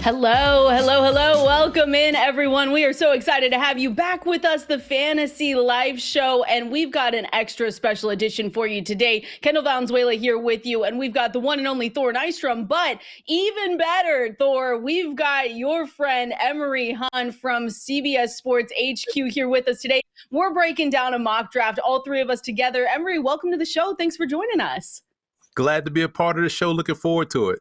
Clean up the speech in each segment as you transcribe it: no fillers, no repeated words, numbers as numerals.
Hello, hello, hello. Welcome in, everyone. We are so excited to have you back with us, the Fantasy Live Show. And we've got an extra special edition for you today. Kendall Valenzuela here with you. And we've got the one and only Thor Nystrom. But even better, Thor, we've got your friend Emory Hunt from CBS Sports HQ here with us today. We're breaking down a mock draft, all three of us together. Emory, welcome to the show. Thanks for joining us. Glad to be a part of the show. Looking forward to it.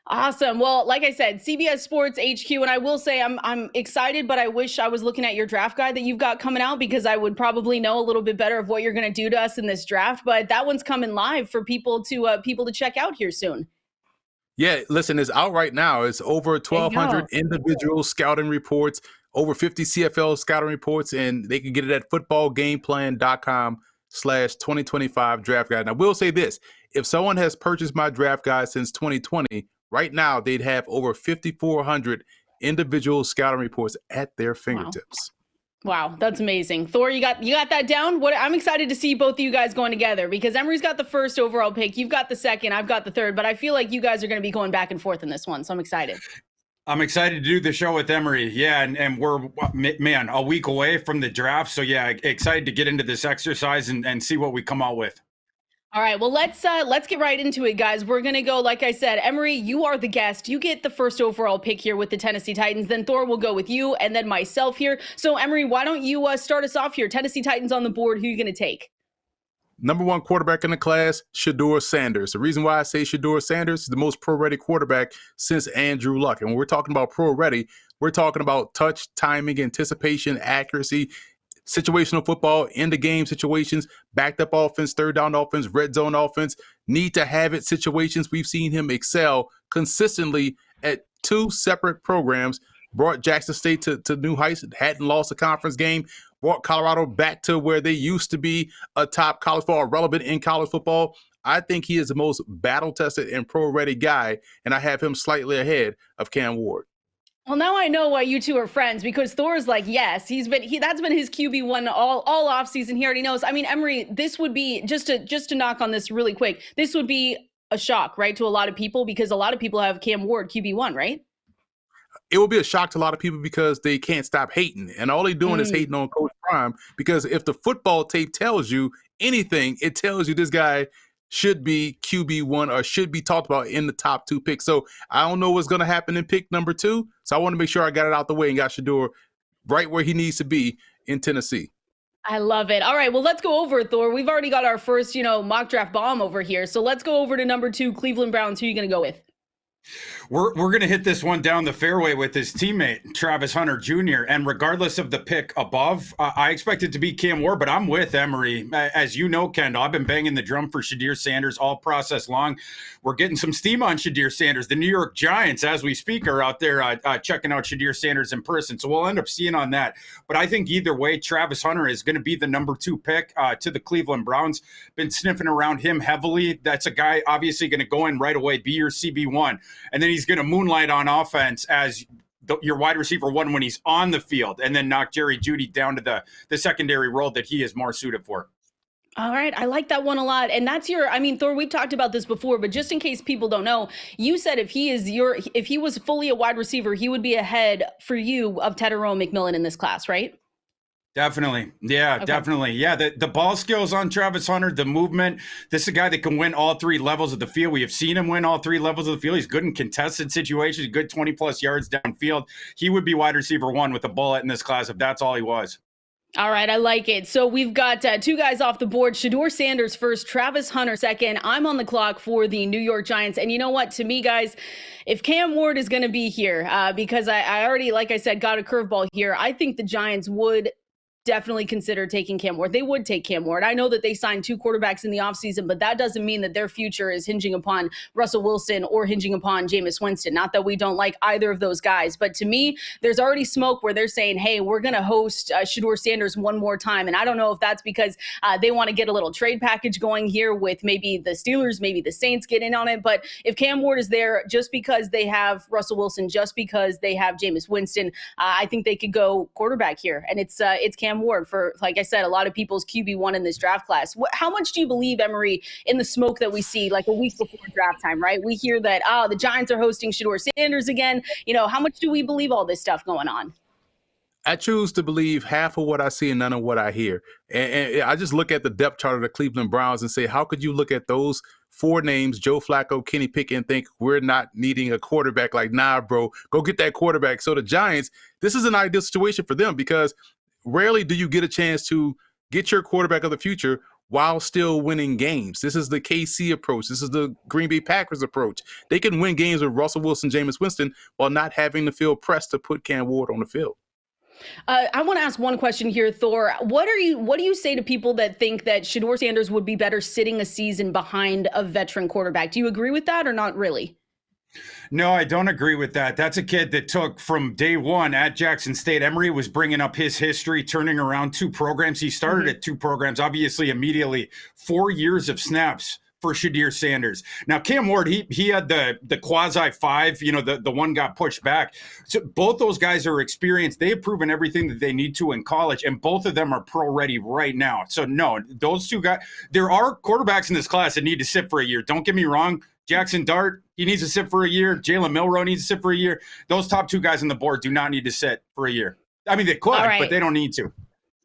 Awesome. Well, like I said, CBS Sports HQ, and I will say I'm excited, but I wish I was looking at your draft guide that you've got coming out because I would probably know a little bit better of what you're going to do to us in this draft. But that one's coming live for people to check out here soon. Yeah, listen, it's out right now. It's over 1,200 individual scouting reports, over 50 CFL scouting reports, and they can get it at footballgameplan.com/2025 draft guide. Now, I will say this. If someone has purchased my draft guide since 2020, right now they'd have over 5,400 individual scouting reports at their fingertips. Wow, that's amazing. Thor, you got that down? I'm excited to see both of you guys going together because Emory's got the first overall pick. You've got the second. I've got the third. But I feel like you guys are going to be going back and forth in this one. So I'm excited. I'm excited to do the show with Emory. Yeah, and we're, man, a week away from the draft. So, yeah, excited to get into this exercise and see what we come out with. All right, well, let's get right into it, guys. We're going to go, like I said, Emory, you are the guest. You get the first overall pick here with the Tennessee Titans. Then Thor will go with you and then myself here. So, Emory, why don't you start us off here? Tennessee Titans on the board. Who are you going to take? Number one quarterback in the class, Shedeur Sanders. The reason why I say Shedeur Sanders is the most pro-ready quarterback since Andrew Luck. And when we're talking about pro-ready, we're talking about touch, timing, anticipation, accuracy, situational football, end-of-game situations, backed-up offense, third-down offense, red zone offense, need-to-have-it situations. We've seen him excel consistently at two separate programs, brought Jackson State to new heights, hadn't lost a conference game, brought Colorado back to where they used to be a top college football, relevant in college football. I think he is the most battle-tested and pro-ready guy, and I have him slightly ahead of Cam Ward. Well, now I know why you two are friends because Thor's like, yes, that's been his QB1 all offseason. He already knows. I mean, Emory, this would be just to knock on this really quick. This would be a shock, right, to a lot of people because a lot of people have Cam Ward QB1, right? It will be a shock to a lot of people because they can't stop hating. And all they're doing is hating on Coach Prime because if the football tape tells you anything, it tells you this guy should be QB1 or should be talked about in the top two picks. So I don't know what's going to happen in pick number 2. So I want to make sure I got it out the way and got Shedeur right where he needs to be in Tennessee. I love it. All right, well, let's go over it, Thor. We've already got our first, mock draft bomb over here. So let's go over to number 2, Cleveland Browns. Who are you going to go with? We're going to hit this one down the fairway with his teammate, Travis Hunter Jr. And regardless of the pick above, I expect it to be Cam Ward, but I'm with Emory. As you know, Kendall, I've been banging the drum for Shedeur Sanders all process long. We're getting some steam on Shedeur Sanders. The New York Giants, as we speak, are out there checking out Shedeur Sanders in person. So we'll end up seeing on that. But I think either way, Travis Hunter is going to be the number 2 pick to the Cleveland Browns. Been sniffing around him heavily. That's a guy obviously going to go in right away, be your CB1. And then he's going to moonlight on offense as your wide receiver 1 when he's on the field, and then knock Jerry Jeudy down to the secondary role that he is more suited for. All right. I like that one a lot. And that's Thor, we've talked about this before, but just in case people don't know, you said if he was fully a wide receiver, he would be ahead for you of Tedero McMillan in this class, right? Definitely. Yeah, okay. Definitely. Yeah, the ball skills on Travis Hunter, the movement. This is a guy that can win all 3 levels of the field. We have seen him win all 3 levels of the field. He's good in contested situations, good 20-plus yards downfield. He would be wide receiver 1 with a bullet in this class if that's all he was. All right, I like it. So we've got 2 guys off the board. Shedeur Sanders first, Travis Hunter second. I'm on the clock for the New York Giants. And you know what? To me, guys, if Cam Ward is going to be here, because I already, like I said, got a curveball here, I think the Giants would definitely consider taking Cam Ward. They would take Cam Ward. I know that they signed 2 quarterbacks in the offseason, but that doesn't mean that their future is hinging upon Russell Wilson or hinging upon Jameis Winston. Not that we don't like either of those guys, but to me, there's already smoke where they're saying, hey, we're going to host Shedeur Sanders one more time. And I don't know if that's because they want to get a little trade package going here with maybe the Steelers, maybe the Saints get in on it. But if Cam Ward is there just because they have Russell Wilson, just because they have Jameis Winston, I think they could go quarterback here. And it's Cam Cam Ward for, like I said, a lot of people's QB1 in this draft class. How much do you believe, Emory, in the smoke that we see like a week before draft time, right? We hear that, the Giants are hosting Shedeur Sanders again. How much do we believe all this stuff going on? I choose to believe half of what I see and none of what I hear. And I just look at the depth chart of the Cleveland Browns and say, how could you look at those four names, Joe Flacco, Kenny Pickett, and think we're not needing a quarterback? Like, nah, bro, go get that quarterback. So the Giants, this is an ideal situation for them because rarely do you get a chance to get your quarterback of the future while still winning games. This is the KC approach. This is the Green Bay Packers approach. They can win games with Russell Wilson, Jameis Winston, while not having to feel pressed to put Cam Ward on the field. I want to ask one question here, Thor. What do you say to people that think that Shedeur Sanders would be better sitting a season behind a veteran quarterback? Do you agree with that or not really? No, I don't agree with that. That's a kid that took from day one at Jackson State. Emory was bringing up his history, turning around two programs. He started at two programs, obviously immediately. 4 years of snaps for Shedeur Sanders. Now, Cam Ward, he had the quasi five, the one got pushed back. So both those guys are experienced. They have proven everything that they need to in college, and both of them are pro ready right now. So no, those two guys, there are quarterbacks in this class that need to sit for a year. Don't get me wrong. Jackson Dart, he needs to sit for a year. Jalen Milroe needs to sit for a year. Those top two guys on the board do not need to sit for a year. I mean, they could, but they don't need to.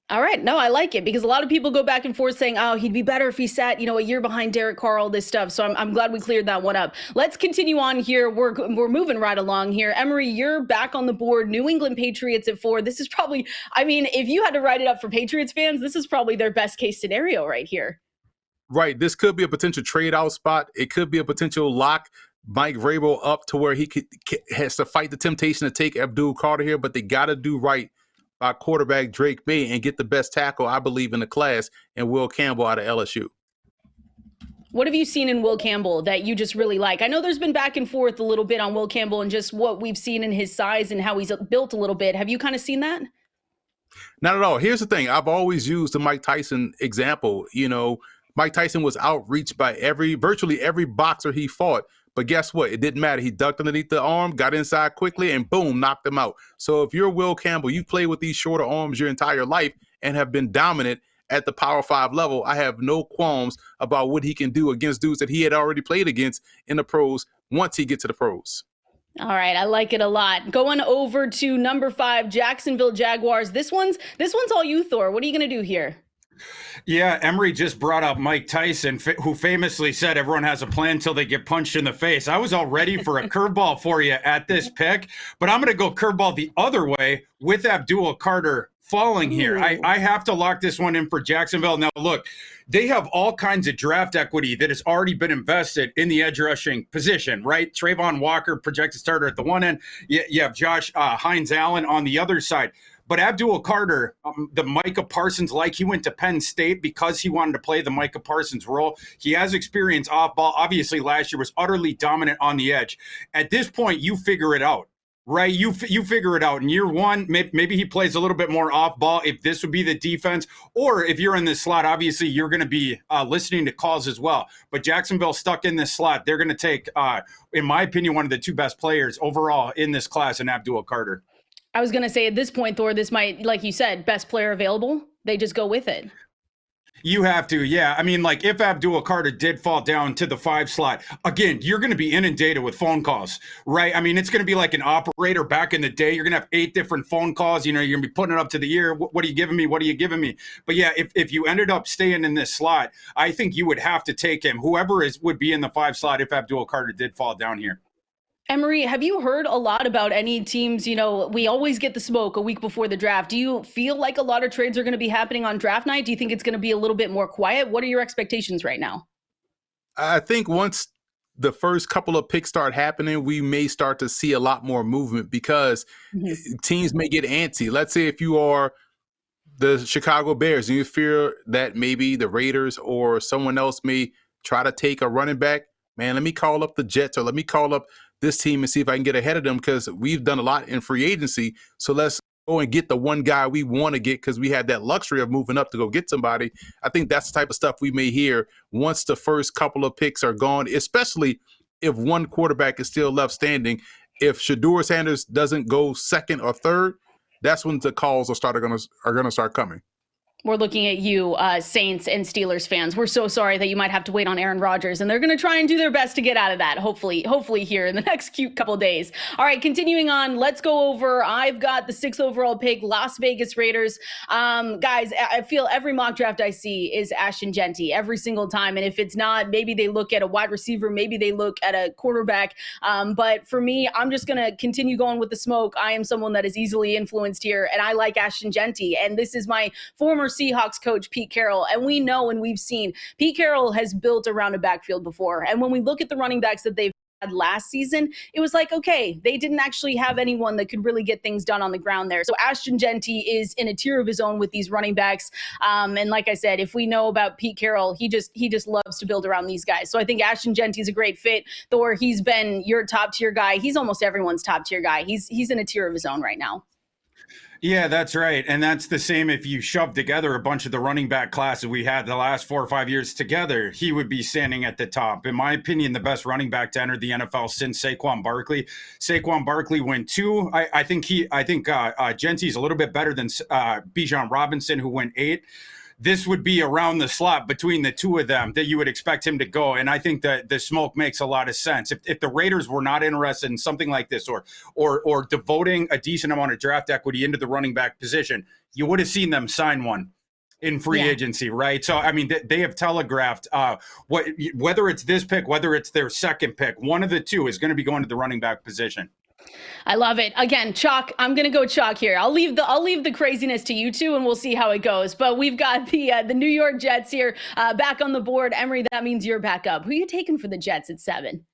All right. No, I like it because a lot of people go back and forth saying, oh, he'd be better if he sat, a year behind Derek Carr, all this stuff. So I'm glad we cleared that one up. Let's continue on here. We're moving right along here. Emory, you're back on the board. New England Patriots at 4. This is probably, if you had to write it up for Patriots fans, this is probably their best case scenario right here. Right. This could be a potential trade out spot. It could be a potential lock Mike Vrabel up to where he has to fight the temptation to take Abdul Carter here, but they got to do right by quarterback Drake May and get the best tackle, I believe, in the class, and Will Campbell out of LSU. What have you seen in Will Campbell that you just really like? I know there's been back and forth a little bit on Will Campbell and just what we've seen in his size and how he's built a little bit. Have you kind of seen that? Not at all. Here's the thing. I've always used the Mike Tyson example. Mike Tyson was outreached by virtually every boxer he fought. But guess what? It didn't matter. He ducked underneath the arm, got inside quickly, and boom, knocked him out. So if you're Will Campbell, you've played with these shorter arms your entire life and have been dominant at the Power 5 level. I have no qualms about what he can do against dudes that he had already played against in the pros once he gets to the pros. All right, I like it a lot. Going over to number 5, Jacksonville Jaguars. This one's all you, Thor. What are you going to do here? Yeah, Emory just brought up Mike Tyson, who famously said everyone has a plan until they get punched in the face. I was all ready for a curveball for you at this pick, but I'm going to go curveball the other way with Abdul Carter falling here. I have to lock this one in for Jacksonville. Now, look, they have all kinds of draft equity that has already been invested in the edge rushing position, right? Trayvon Walker, projected starter at the one end. You have Josh Hines Allen on the other side. But Abdul Carter, the Micah Parsons, he went to Penn State because he wanted to play the Micah Parsons role. He has experience off ball. Obviously, last year was utterly dominant on the edge. At this point, you figure it out, right? You figure it out. In year one, maybe he plays a little bit more off ball if this would be the defense. Or if you're in this slot, obviously, you're going to be listening to calls as well. But Jacksonville stuck in this slot. They're going to take, in my opinion, one of the two best players overall in this class in Abdul Carter. I was going to say at this point, Thor, this might, like you said, best player available. They just go with it. You have to, yeah. I mean, if Abdul Carter did fall down to the 5 slot, again, you're going to be inundated with phone calls, right? I mean, it's going to be like an operator back in the day. You're going to have 8 different phone calls. You're going to be putting it up to the ear. What are you giving me? What are you giving me? But yeah, if you ended up staying in this slot, I think you would have to take him. Whoever would be in the 5 slot if Abdul Carter did fall down here. Emory, have you heard a lot about any teams? We always get the smoke a week before the draft. Do you feel like a lot of trades are going to be happening on draft night? Do you think it's going to be a little bit more quiet? What are your expectations right now? I think once the first couple of picks start happening, we may start to see a lot more movement because teams may get antsy. Let's say if you are the Chicago Bears and you fear that maybe the Raiders or someone else may try to take a running back, man, let me call up the Jets or let me call up this team and see if I can get ahead of them because we've done a lot in free agency. So let's go and get the one guy we want to get because we had that luxury of moving up to go get somebody. I think that's the type of stuff we may hear once the first couple of picks are gone, especially if one quarterback is still left standing. If Shedeur Sanders doesn't go second or third, that's when the calls are gonna start coming. We're looking at you, Saints and Steelers fans. We're so sorry that you might have to wait on Aaron Rodgers, and they're going to try and do their best to get out of that. Hopefully here in the next couple days. All right, continuing on. Let's go over. I've got the 6th overall pick, Las Vegas Raiders. Guys, I feel every mock draft I see is Ashton Genty every single time, and if it's not, maybe they look at a wide receiver, maybe they look at a quarterback. But for me, I'm just going to continue going with the smoke. I am someone that is easily influenced here, and I like Ashton Genty, and this is my former Seahawks coach, Pete Carroll. And we know and we've seen Pete Carroll has built around a backfield before. And when we look at the running backs that they've had last season, it was like, okay, they didn't actually have anyone that could really get things done on the ground there. So Ashton Genty is in a tier of his own with these running backs. And like I said, if we know about Pete Carroll, he just loves to build around these guys. So I think Ashton Genty is a great fit. Thor, he's been your top tier guy. He's almost everyone's top tier guy. He's in a tier of his own right now. Yeah, that's right. And that's the same if you shove together a bunch of the running back classes we had the last 4 or 5 years together, he would be standing at the top. In my opinion, the best running back to enter the NFL since Saquon Barkley. Saquon Barkley went 2. I think Genty's a little bit better than Bijan Robinson, who went 8. This would be around the slot between the two of them that you would expect him to go. And I think that the smoke makes a lot of sense. If the Raiders were not interested in something like this or devoting a decent amount of draft equity into the running back position, you would have seen them sign one in free agency, right? So, I mean, they have telegraphed whether it's this pick, whether it's their second pick, one of the two is going to be going to the running back position. I love it. Again, chalk. I'm going to go chalk here. I'll leave the craziness to you two, and we'll see how it goes. But we've got the New York Jets here back on the board. Emory, that means you're back up. Who are you taking for the Jets at 7?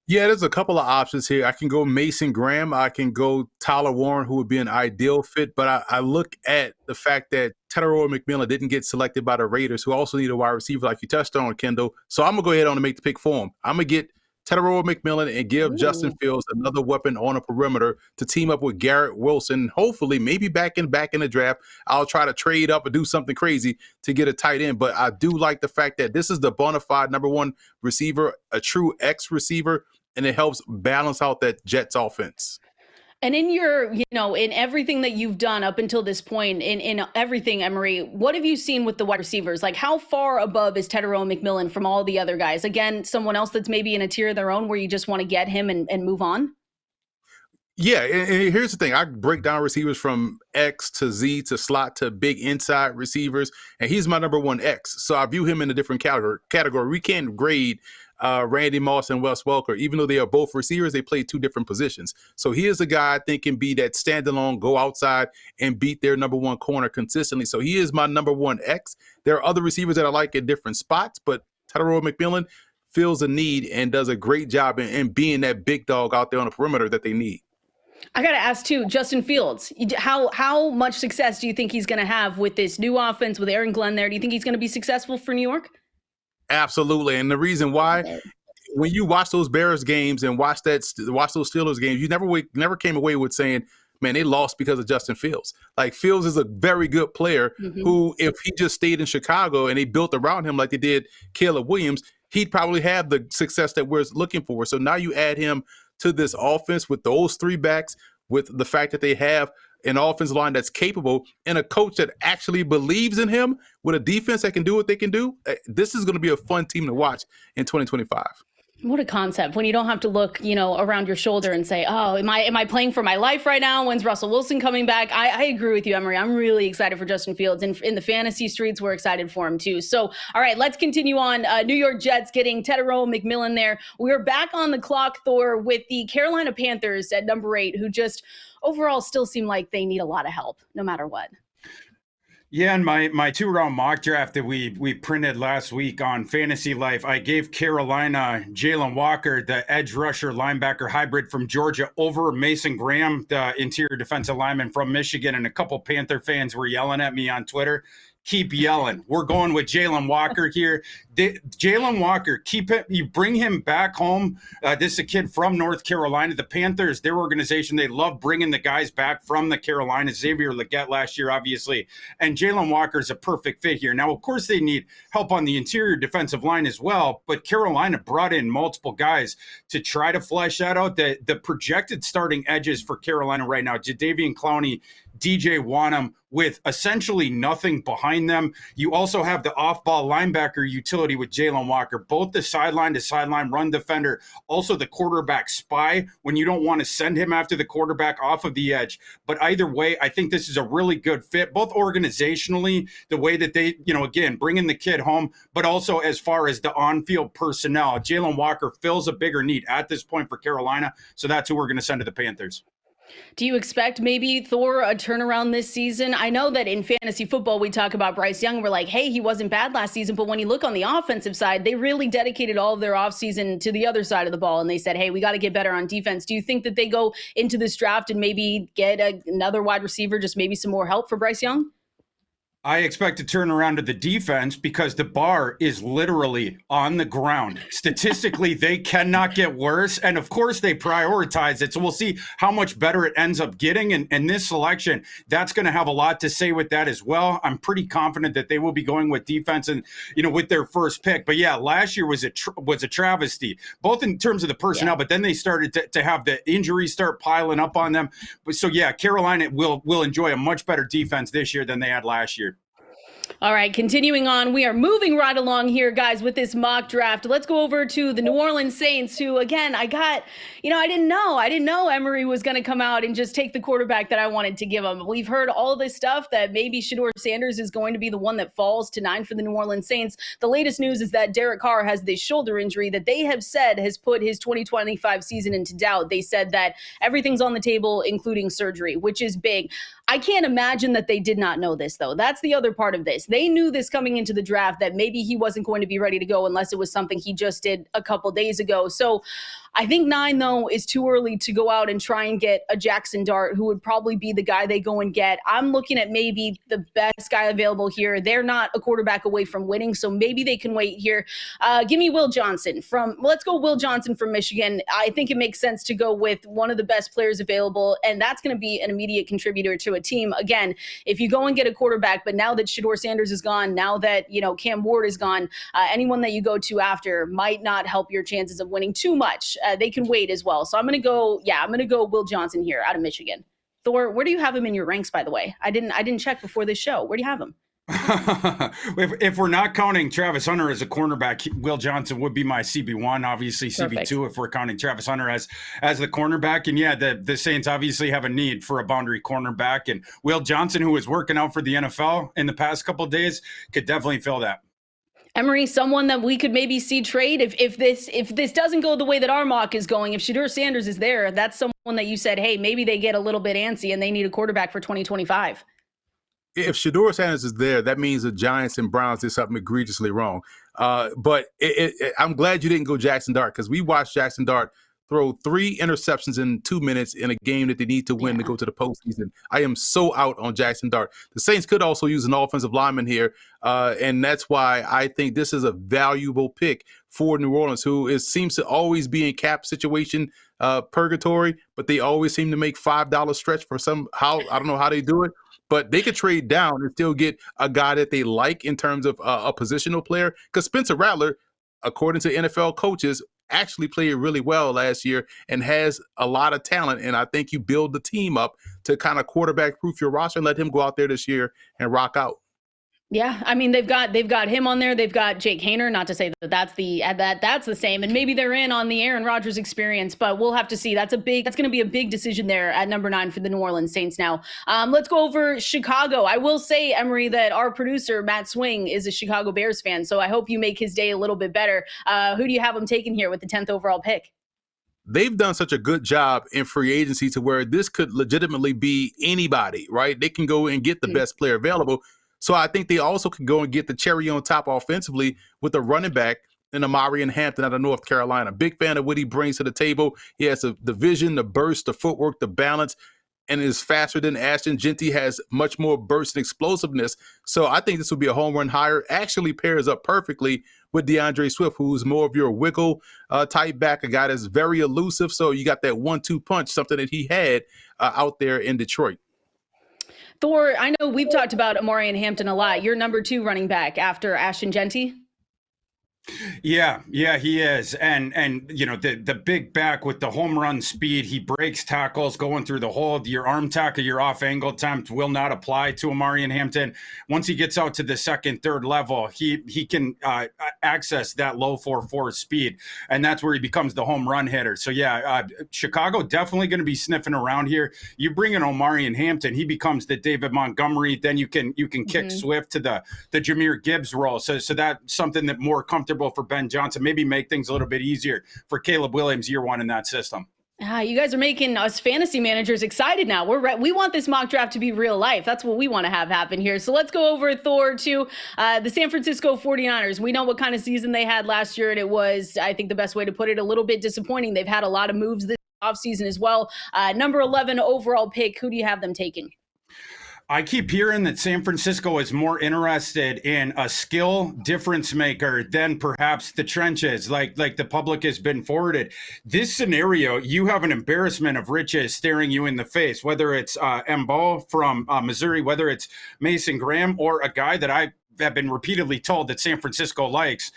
Yeah, there's a couple of options here. I can go Mason Graham. I can go Tyler Warren, who would be an ideal fit. But I look at the fact that Shedeur McMillan didn't get selected by the Raiders, who also need a wide receiver like you touched on, Kendall. So I'm going to go ahead on and make the pick for him. I'm going to get Shedeur McMillan and give Justin Fields another weapon on a perimeter to team up with Garrett Wilson. Hopefully, maybe back in the draft, I'll try to trade up or do something crazy to get a tight end. But I do like the fact that this is the bona fide number 1 receiver, a true X receiver, and it helps balance out that Jets offense. And in your, in everything that you've done up until this point, in everything, Emory, what have you seen with the wide receivers? Like, how far above is Shedeur McMillan from all the other guys? Again, someone else that's maybe in a tier of their own where you just want to get him and move on? Yeah, and here's the thing. I break down receivers from X to Z to slot to big inside receivers, and he's my number 1 X. So I view him in a different category. We can't grade Randy Moss and Wes Welker. Even though they are both receivers, they play 2 different positions. So he is a guy I think can be that standalone, go outside and beat their number 1 corner consistently. So he is my number 1 X. There are other receivers that I like at different spots, but Shedeur McMillan feels a need and does a great job in being that big dog out there on the perimeter that they need. I got to ask too, Justin Fields, how much success do you think he's going to have with this new offense with Aaron Glenn there? Do you think he's going to be successful for New York? Absolutely. And the reason why, when you watch those Bears games and watch those Steelers games, you never came away with saying, man, they lost because of Justin Fields. Like, Fields is a very good player who, if he just stayed in Chicago and they built around him like they did Caleb Williams, he'd probably have the success that we're looking for. So now you add him to this offense with those 3 backs, with the fact that they have an offensive line that's capable and a coach that actually believes in him with a defense that can do what they can do. This is going to be a fun team to watch in 2025. What a concept when you don't have to look, around your shoulder and say, oh, am I playing for my life right now? When's Russell Wilson coming back? I agree with you, Emory. I'm really excited for Justin Fields, and in the fantasy streets, we're excited for him too. So, all right, let's continue on. New York Jets getting Shedeur McMillan there. We're back on the clock, Thor, with the Carolina Panthers at number 8, who just overall still seem like they need a lot of help no matter what. Yeah, in my 2-round mock draft that we printed last week on Fantasy Life, I gave Carolina Jalen Walker, the edge rusher linebacker hybrid from Georgia, over Mason Graham, the interior defensive lineman from Michigan, and a couple Panther fans were yelling at me on Twitter. Keep yelling. We're going with Jalen Walker here. Jalen Walker, keep it. You bring him back home. This is a kid from North Carolina. The Panthers, their organization, they love bringing the guys back from the Carolina. Xavier Legette last year, obviously. And Jalen Walker is a perfect fit here. Now, of course, they need help on the interior defensive line as well, but Carolina brought in multiple guys to try to flesh that out. The projected starting edges for Carolina right now, Jadeveon Clowney, DJ Wanham with essentially nothing behind them. You also have the off-ball linebacker utility with Jalen Walker, both the sideline to sideline run defender, also the quarterback spy when you don't want to send him after the quarterback off of the edge. But either way, I think this is a really good fit, both organizationally, the way that they, again, bringing the kid home, but also as far as the on-field personnel. Jalen Walker fills a bigger need at this point for Carolina, so that's who we're going to send to the Panthers. Do you expect maybe, Thor, a turnaround this season? I know that in fantasy football, we talk about Bryce Young. We're like, hey, he wasn't bad last season. But when you look on the offensive side, they really dedicated all of their offseason to the other side of the ball. And they said, hey, we got to get better on defense. Do you think that they go into this draft and maybe get another wide receiver, just maybe some more help for Bryce Young? I expect to turn around to the defense because the bar is literally on the ground. Statistically, they cannot get worse. And of course, they prioritize it. So we'll see how much better it ends up getting. And this selection, that's going to have a lot to say with that as well. I'm pretty confident that they will be going with defense and, with their first pick. But yeah, last year was a travesty, both in terms of the personnel, but then they started to have the injuries start piling up on them. So yeah, Carolina will enjoy a much better defense this year than they had last year. All right, continuing on, we are moving right along here, guys, with this mock draft. Let's go over to the New Orleans Saints, who, again, I didn't know Emory was going to come out and just take the quarterback that I wanted to give him. We've heard all this stuff that maybe Shedeur Sanders is going to be the one that falls to 9 for the New Orleans Saints. The latest news is that Derek Carr has this shoulder injury that they have said has put his 2025 season into doubt. They said that everything's on the table, including surgery, which is big. I can't imagine that they did not know this, though. That's the other part of this. They knew this coming into the draft, that maybe he wasn't going to be ready to go unless it was something he just did a couple days ago. So I think 9, though, is too early to go out and try and get a Jackson Dart, who would probably be the guy they go and get. I'm looking at maybe the best guy available here. They're not a quarterback away from winning, so maybe they can wait here. Give me Will Johnson let's go Will Johnson from Michigan. I think it makes sense to go with one of the best players available, and that's going to be an immediate contributor to a team. Again, if you go and get a quarterback, but now that Shedeur Sanders is gone, now that, Cam Ward is gone, anyone that you go to after might not help your chances of winning too much. They can wait as well. So I'm going to go Will Johnson here out of Michigan. Thor, where do you have him in your ranks, by the way? I didn't check before this show. Where do you have him? If we're not counting Travis Hunter as a cornerback, Will Johnson would be my CB1, obviously CB2 if we're counting Travis Hunter as the cornerback. And yeah, the Saints obviously have a need for a boundary cornerback, and Will Johnson, who is working out for the NFL in the past couple of days, could definitely fill that. Emory, someone that we could maybe see trade if this doesn't go the way that our mock is going, if Shedeur Sanders is there, that's someone that you said, hey, maybe they get a little bit antsy and they need a quarterback for 2025. If Shedeur Sanders is there, that means the Giants and Browns did something egregiously wrong. But I'm glad you didn't go Jackson Dart, because we watched Jackson Dart throw 3 interceptions in 2 minutes in a game that they need to win to go to the postseason. I am so out on Jackson Dart. The Saints could also use an offensive lineman here, and that's why I think this is a valuable pick for New Orleans, who seems to always be in cap situation purgatory, but they always seem to make $5 stretch for somehow. I don't know how they do it. But they could trade down and still get a guy that they like in terms of a positional player. Because Spencer Rattler, according to NFL coaches, actually played really well last year and has a lot of talent. And I think you build the team up to kind of quarterback proof your roster and let him go out there this year and rock out. Yeah, I mean, they've got him on there. They've got Jake Haener. Not to say that that's the same, and maybe they're in on the Aaron Rodgers experience, but we'll have to see. That's going to be a big decision there at number 9 for the New Orleans Saints. Now, let's go over Chicago. I will say, Emory, that our producer Matt Swing is a Chicago Bears fan, so I hope you make his day a little bit better. Who do you have him taking here with the 10th overall pick? They've done such a good job in free agency to where this could legitimately be anybody, right? They can go and get the best player available. So I think they also could go and get the cherry on top offensively with a running back in Amari and Hampton out of North Carolina. Big fan of what he brings to the table. He has the vision, the burst, the footwork, the balance, and is faster than Ashton. Genty has much more burst and explosiveness. So I think this would be a home run hire. Actually pairs up perfectly with DeAndre Swift, who's more of your wiggle type back, a guy that's very elusive. So you got that 1-2 punch, something that he had out there in Detroit. Thor, I know we've talked about Amari and Hampton a lot. You're number 2 running back after Ashton Genty. Yeah, he is. And you know, the big back with the home run speed, he breaks tackles going through the hole. Your arm tackle, your off angle attempt will not apply to Amari and Hampton. Once he gets out to the second, third level, he can access that low 4.4 speed, and that's where he becomes the home run hitter. So yeah, Chicago definitely going to be sniffing around here. You bring in Omari and Hampton, he becomes the David Montgomery. Then you can kick Swift to the Jahmyr Gibbs role. So that's something that more comfortable for Ben Johnson, maybe make things a little bit easier for Caleb Williams year one in that system. You guys are making us fantasy managers excited now. We want this mock draft to be real life. That's what we want to have happen here. So let's go over Thor to the San Francisco 49ers. We know what kind of season they had last year, and it was, I think the best way to put it, a little bit disappointing. They've had a lot of moves this offseason as well. Number 11 overall pick. Who do you have them taking? I keep hearing that San Francisco is more interested in a skill difference maker than perhaps the trenches, like the public has been forwarded. This scenario, you have an embarrassment of riches staring you in the face, whether it's Mbo from Missouri, whether it's Mason Graham, or a guy that I have been repeatedly told that San Francisco likes,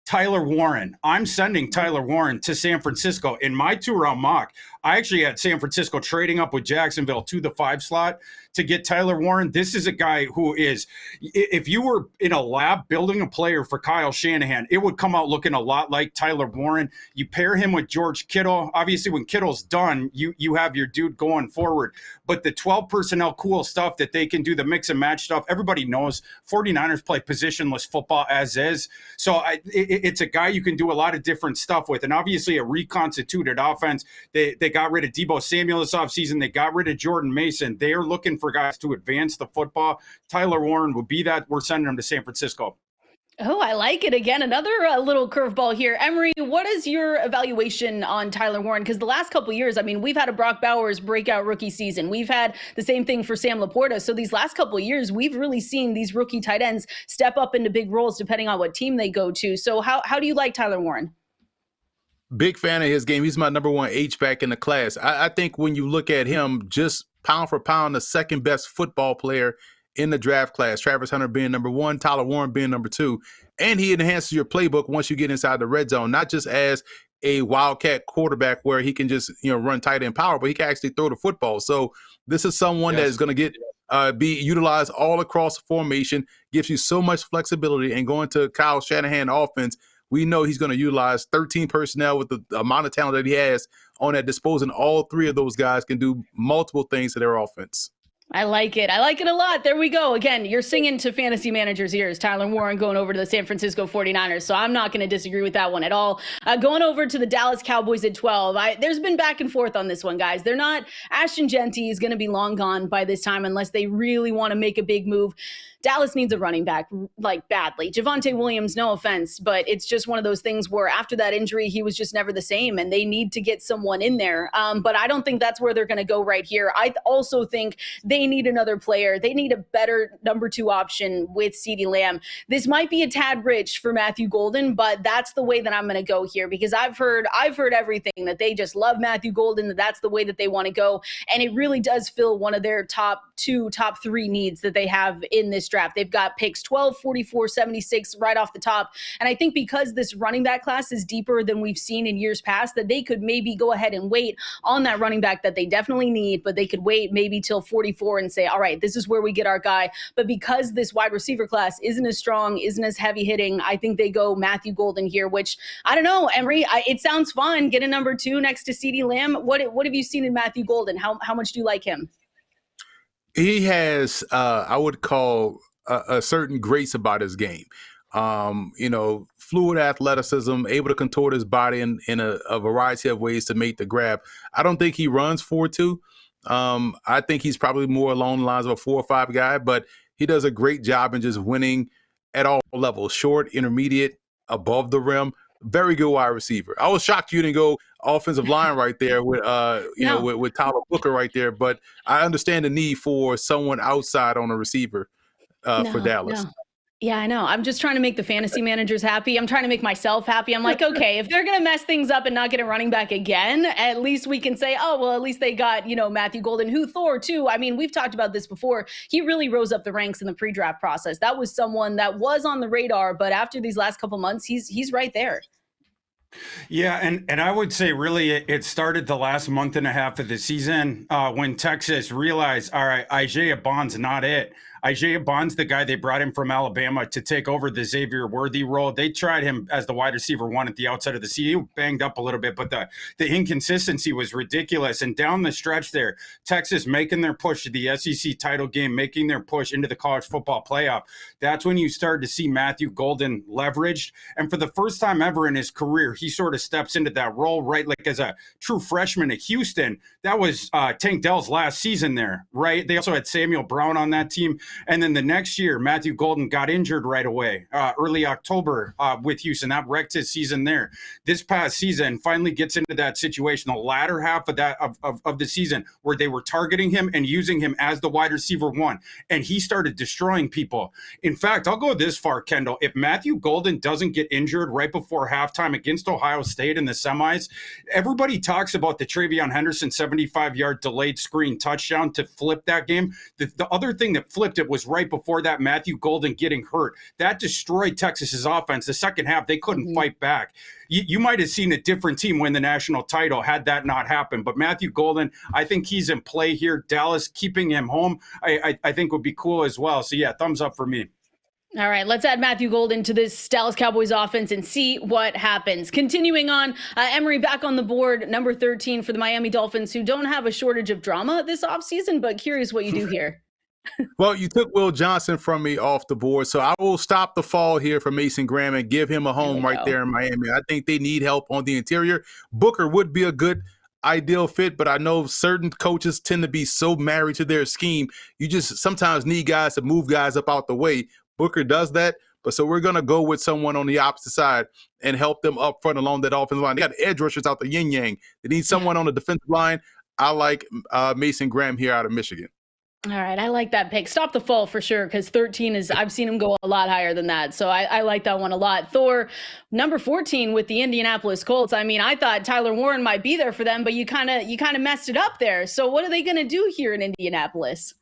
Tyler Warren. I'm sending Tyler Warren to San Francisco. In my 2-round mock, I actually had San Francisco trading up with Jacksonville to the 5 slot to get Tyler Warren. This is a guy who is, if you were in a lab building a player for Kyle Shanahan, it would come out looking a lot like Tyler Warren. You pair him with George Kittle. Obviously, when Kittle's done, you have your dude going forward. But the 12 personnel cool stuff that they can do, the mix and match stuff, everybody knows 49ers play positionless football as is. So it's a guy you can do a lot of different stuff with. And obviously a reconstituted offense. They got rid of Deebo Samuel this offseason. They got rid of Jordan Mason. They are looking for guys to advance the football. Tyler Warren would be that. We're sending him to San Francisco. Oh, I like it. Again, another little curveball here. Emory, what is your evaluation on Tyler Warren? Because the last couple of years, I mean, we've had a Brock Bowers breakout rookie season. We've had the same thing for Sam Laporta. So these last couple of years, we've really seen these rookie tight ends step up into big roles depending on what team they go to. So how do you like Tyler Warren? Big fan of his game. He's my number 1 H-back in the class. I think when you look at him, just pound for pound, the second best football player in the draft class. Travis Hunter being number 1, Tyler Warren being number 2. And he enhances your playbook once you get inside the red zone, not just as a wildcat quarterback where he can just run tight end power, but he can actually throw the football. So this is someone that is going to be utilized all across the formation, gives you so much flexibility. And going to Kyle Shanahan offense, we know he's going to utilize 13 personnel with the amount of talent that he has on that disposal. And all 3 of those guys can do multiple things to their offense. I like it. I like it a lot. There we go. Again, you're singing to fantasy managers' ears. Tyler Warren going over to the San Francisco 49ers. So I'm not going to disagree with that one at all. Going over to the Dallas Cowboys at 12. There's been back and forth on this one, guys. They're not. Ashton Genty is going to be long gone by this time unless they really want to make a big move. Dallas needs a running back, like, badly. Javonte Williams, no offense, but it's just one of those things where after that injury, he was just never the same, and they need to get someone in there. But I don't think that's where they're going to go right here. I also think they need another player. They need a better number 2 option with CeeDee Lamb. This might be a tad rich for Matthew Golden, but that's the way that I'm going to go here, because I've heard everything, that they just love Matthew Golden, that that's the way that they want to go. And it really does fill one of their top 3 needs that they have in this draft. They've got picks 12, 44, 76 right off the top. And I think because this running back class is deeper than we've seen in years past, that they could maybe go ahead and wait on that running back that they definitely need, but they could wait maybe till 44 and say, all right, this is where we get our guy. But because this wide receiver class isn't as strong, isn't as heavy hitting, I think they go Matthew Golden here, which I don't know, Emory, it sounds fun. Get a number 2 next to CeeDee Lamb. What have you seen in Matthew Golden? How much do you like him? He has, I would call, a certain grace about his game. Fluid athleticism, able to contort his body in a variety of ways to make the grab. I don't think he runs 4.2. I think he's probably more along the lines of a 4 or 5 guy, but he does a great job in just winning at all levels, short, intermediate, above the rim. Very good wide receiver. I was shocked you didn't go offensive line right there with with Tyler Booker right there, but I understand the need for someone outside on a receiver for Dallas. No. Yeah, I know. I'm just trying to make the fantasy managers happy. I'm trying to make myself happy. I'm like, okay, if they're going to mess things up and not get a running back again, at least we can say, oh, well, at least they got, Matthew Golden, who Thor, too. I mean, we've talked about this before. He really rose up the ranks in the pre draft process. That was someone that was on the radar, but after these last couple months, he's right there. Yeah, and I would say really it started the last month and a half of the season when Texas realized, all right, Isaiah Bond's not it. Isaiah Bond's the guy they brought in from Alabama to take over the Xavier Worthy role. They tried him as the wide receiver one at the outside of the season. He banged up a little bit, but the inconsistency was ridiculous. And down the stretch there, Texas making their push to the SEC title game, making their push into the college football playoff. That's when you start to see Matthew Golden leveraged. And for the first time ever in his career, he sort of steps into that role, right? Like as a true freshman at Houston. That was Tank Dell's last season there, right? They also had Samuel Brown on that team. And then the next year, Matthew Golden got injured right away, early October with Houston. That wrecked his season there. This past season finally gets into that situation, the latter half of that of the season, where they were targeting him and using him as the wide receiver one. And he started destroying people. In fact, I'll go this far, Kendall. If Matthew Golden doesn't get injured right before halftime against Ohio State in the semis, everybody talks about the TreVeyon Henderson 75-yard delayed screen touchdown to flip that game. The other thing that flipped it was right before that, Matthew Golden getting hurt. That destroyed Texas's offense. The second half, they couldn't fight back. You might have seen a different team win the national title had that not happened. But Matthew Golden, I think he's in play here. Dallas keeping him home, I think would be cool as well. So yeah, thumbs up for me. All right, let's add Matthew Golden to this Dallas Cowboys offense and see what happens. Continuing on, Emory back on the board, number 13 for the Miami Dolphins, who don't have a shortage of drama this offseason, but curious what you do here. Well, you took Will Johnson from me off the board, so I will stop the fall here for Mason Graham and give him a home right there in Miami. I think they need help on the interior. Booker would be a good ideal fit, but I know certain coaches tend to be so married to their scheme. You just sometimes need guys to move guys up out the way. Booker does that, but so we're going to go with someone on the opposite side and help them up front along that offensive line. They got edge rushers out the yin-yang. They need someone on the defensive line. I like Mason Graham here out of Michigan. All right, I like that pick. Stop the fall for sure, because 13 is, I've seen him go a lot higher than that. So I like that one a lot. Thor, number 14 with the Indianapolis Colts. I mean, I thought Tyler Warren might be there for them, but you kind of messed it up there. So what are they going to do here in Indianapolis?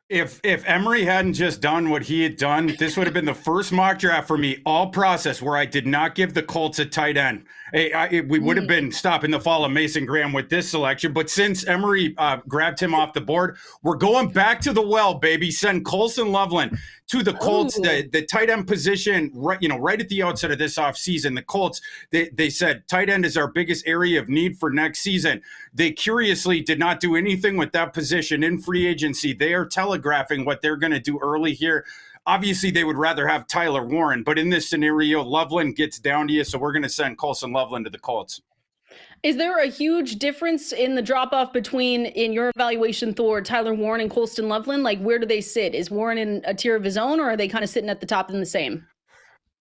If Emory hadn't just done what he had done, this would have been the first mock draft for me, all process, where I did not give the Colts a tight end. We would have been stopping the fall of Mason Graham with this selection. But since Emory grabbed him off the board, we're going back to the well, baby. Send Colson Loveland to the Colts, the tight end position, right at the outset of this offseason. The Colts, they said tight end is our biggest area of need for next season. They curiously did not do anything with that position in free agency. They are telegraphing what they're going to do early here. Obviously, they would rather have Tyler Warren, but in this scenario, Loveland gets down to you, so we're going to send Colson Loveland to the Colts. Is there a huge difference in the drop-off between, in your evaluation, Thor, Tyler Warren and Colston Loveland? Like, where do they sit? Is Warren in a tier of his own, or are they kind of sitting at the top in the same?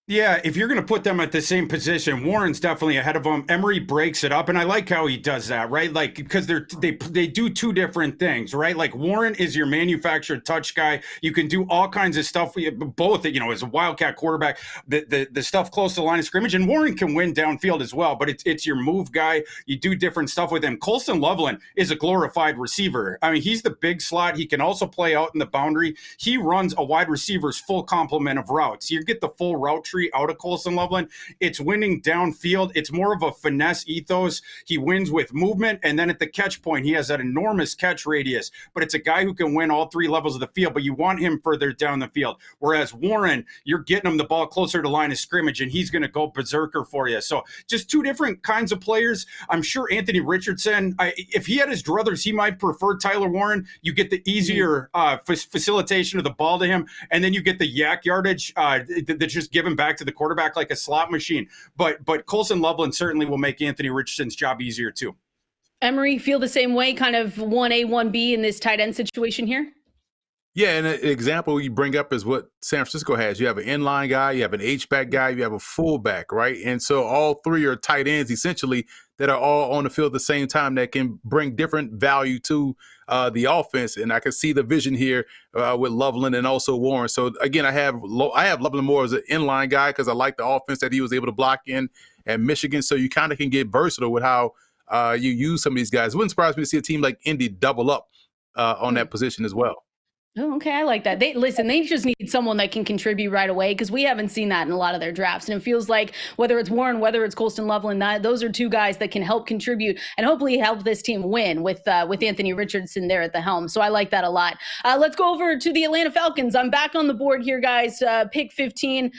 Yeah, if you're going to put them at the same position, Warren's definitely ahead of them. Emory breaks it up, and I like how he does that, right? Like, because they do two different things, right? Like, Warren is your manufactured touch guy. You can do all kinds of stuff, both, as a Wildcat quarterback, the stuff close to the line of scrimmage, and Warren can win downfield as well, but it's your move guy. You do different stuff with him. Colston Loveland is a glorified receiver. I mean, he's the big slot. He can also play out in the boundary. He runs a wide receiver's full complement of routes. You get the full route tree out of Colston Loveland. It's winning downfield. It's more of a finesse ethos. He wins with movement, and then at the catch point, he has that enormous catch radius. But it's a guy who can win all three levels of the field, but you want him further down the field. Whereas Warren, you're getting him the ball closer to line of scrimmage, and he's going to go berserker for you. So just two different kinds of players. I'm sure Anthony Richardson, if he had his druthers, he might prefer Tyler Warren. You get the easier facilitation of the ball to him, and then you get the yak yardage that's just given back to the quarterback like a slot machine. But Colson Loveland certainly will make Anthony Richardson's job easier too. Emory, feel the same way, kind of 1A, 1B in this tight end situation here? Yeah, and an example you bring up is what San Francisco has. You have an inline guy, you have an H-back guy, you have a fullback, right? And so all three are tight ends essentially that are all on the field at the same time that can bring different value to the offense. And I can see the vision here with Loveland and also Warren. So again, I have Loveland more as an inline guy because I like the offense that he was able to block in at Michigan. So you kind of can get versatile with how you use some of these guys. It wouldn't surprise me to see a team like Indy double up on that position as well. Oh, okay. I like that. They just need someone that can contribute right away because we haven't seen that in a lot of their drafts. And it feels like whether it's Warren, whether it's Colston Loveland, those are two guys that can help contribute and hopefully help this team win with Anthony Richardson there at the helm. So I like that a lot. Let's go over to the Atlanta Falcons. I'm back on the board here, guys. Pick 15.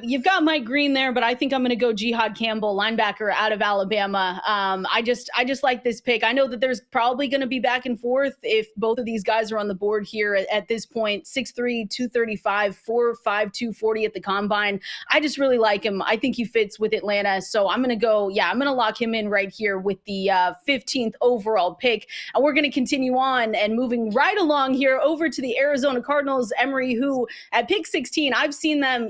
You've got Mike Green there, but I think I'm going to go Jihad Campbell, linebacker out of Alabama. I just like this pick. I know that there's probably going to be back and forth if both of these guys are on the board here at this point. 6'3", 235, 4'5", 240 at the combine. I just really like him. I think he fits with Atlanta. So I'm going to lock him in right here with the 15th overall pick. And we're going to continue on and moving right along here over to the Arizona Cardinals, Emory, who at pick 16, I've seen them,